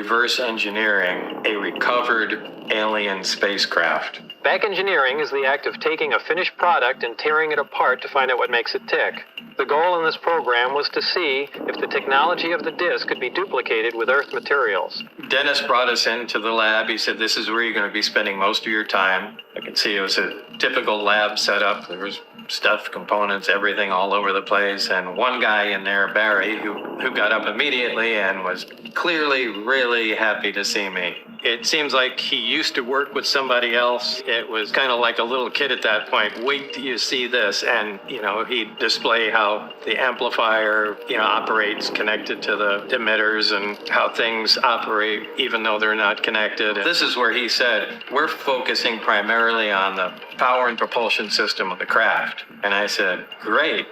reverse engineering a recovered alien spacecraft. Back engineering is the act of taking a finished product and tearing it apart to find out what makes it tick. The goal in this program was to see if the technology of the disk could be duplicated with Earth materials. Dennis brought us into the lab. He said, this is where you're going to be spending most of your time. I could see it was a typical lab setup. There was stuff, components, everything all over the place. And one guy in there, Barry, who got up immediately and was clearly really happy to see me. It seems like he used to work with somebody else. It was kind of like a little kid at that point. Wait till you see this. And, he'd display how the amplifier, operates connected to the emitters and how things operate even though they're not connected. This is where he said, we're focusing primarily on the power and propulsion system of the craft. And I said, great.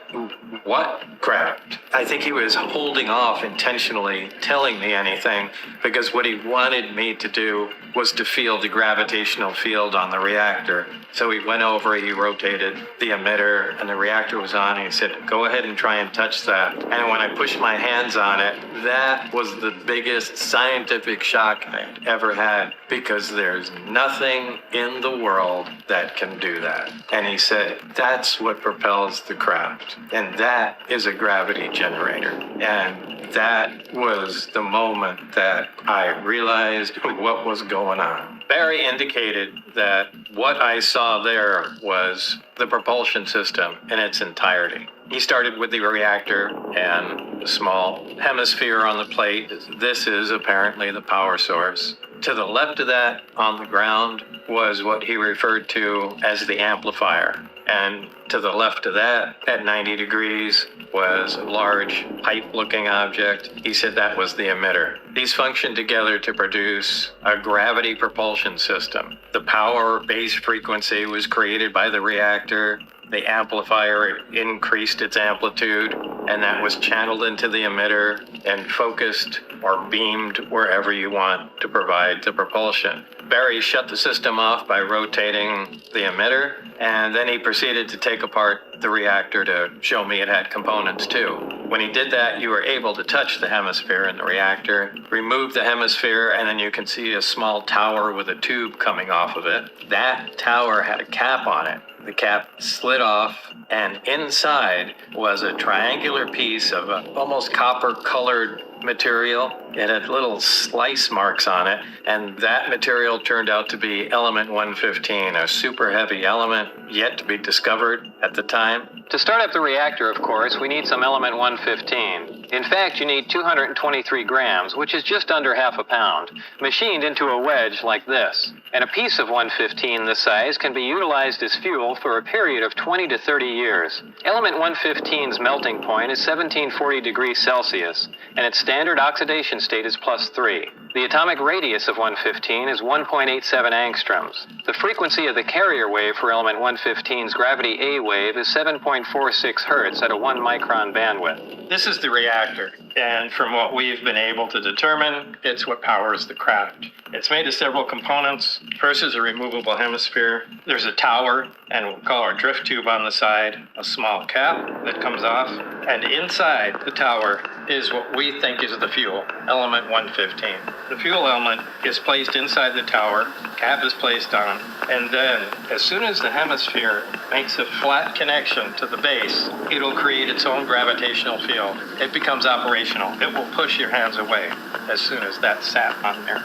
What craft? I think he was holding off intentionally telling me anything because what he wanted me to do was to feel the gravitational field on the reactor. So he went over, he rotated the emitter, and the reactor was on, and he said, go ahead and try and touch that. And when I pushed my hands on it, that was the biggest scientific shock I'd ever had, because there's nothing in the world that can do that. And he said, that's what propels the craft. And that is a gravity generator. And that was the moment that I realized what was going on. Barry indicated that what I saw there was the propulsion system in its entirety. He started with the reactor and the small hemisphere on the plate. This is apparently the power source. To the left of that, on the ground, was what he referred to as the amplifier. And to the left of that, at 90 degrees, was a large pipe-looking object. He said that was the emitter. These functioned together to produce a gravity propulsion system. The power base frequency was created by the reactor. The amplifier increased its amplitude, and that was channeled into the emitter and focused or beamed wherever you want to provide the propulsion. Barry shut the system off by rotating the emitter, and then he proceeded to take apart the reactor to show me it had components too. When he did that, you were able to touch the hemisphere in the reactor, remove the hemisphere, and then you can see a small tower with a tube coming off of it. That tower had a cap on it. The cap slid off, and inside was a triangular piece of almost copper-colored material. It had little slice marks on it, and that material turned out to be element 115, a super heavy element yet to be discovered at the time. To start up the reactor, of course, we need some element 115. In fact, you need 223 grams, which is just under half a pound, machined into a wedge like this. And a piece of 115 this size can be utilized as fuel for a period of 20 to 30 years. Element 115's melting point is 1740 degrees Celsius, and its standard oxidation state is +3. The atomic radius of 115 is 1.87 angstroms. The frequency of the carrier wave for element 115's gravity A wave is 7.46 hertz at a 1 micron bandwidth. This is the reactor, and from what we've been able to determine, it's what powers the craft. It's made of several components. First is a removable hemisphere. There's a tower, and we'll call our drift tube on the side, a small cap that comes off, and inside the tower is what we think is the fuel, element 115. The fuel element is placed inside the tower, cap is placed on, and then as soon as the hemisphere makes a flat connection to the base, it'll create its own gravitational field. It becomes operational. It will push your hands away as soon as that's sat on there.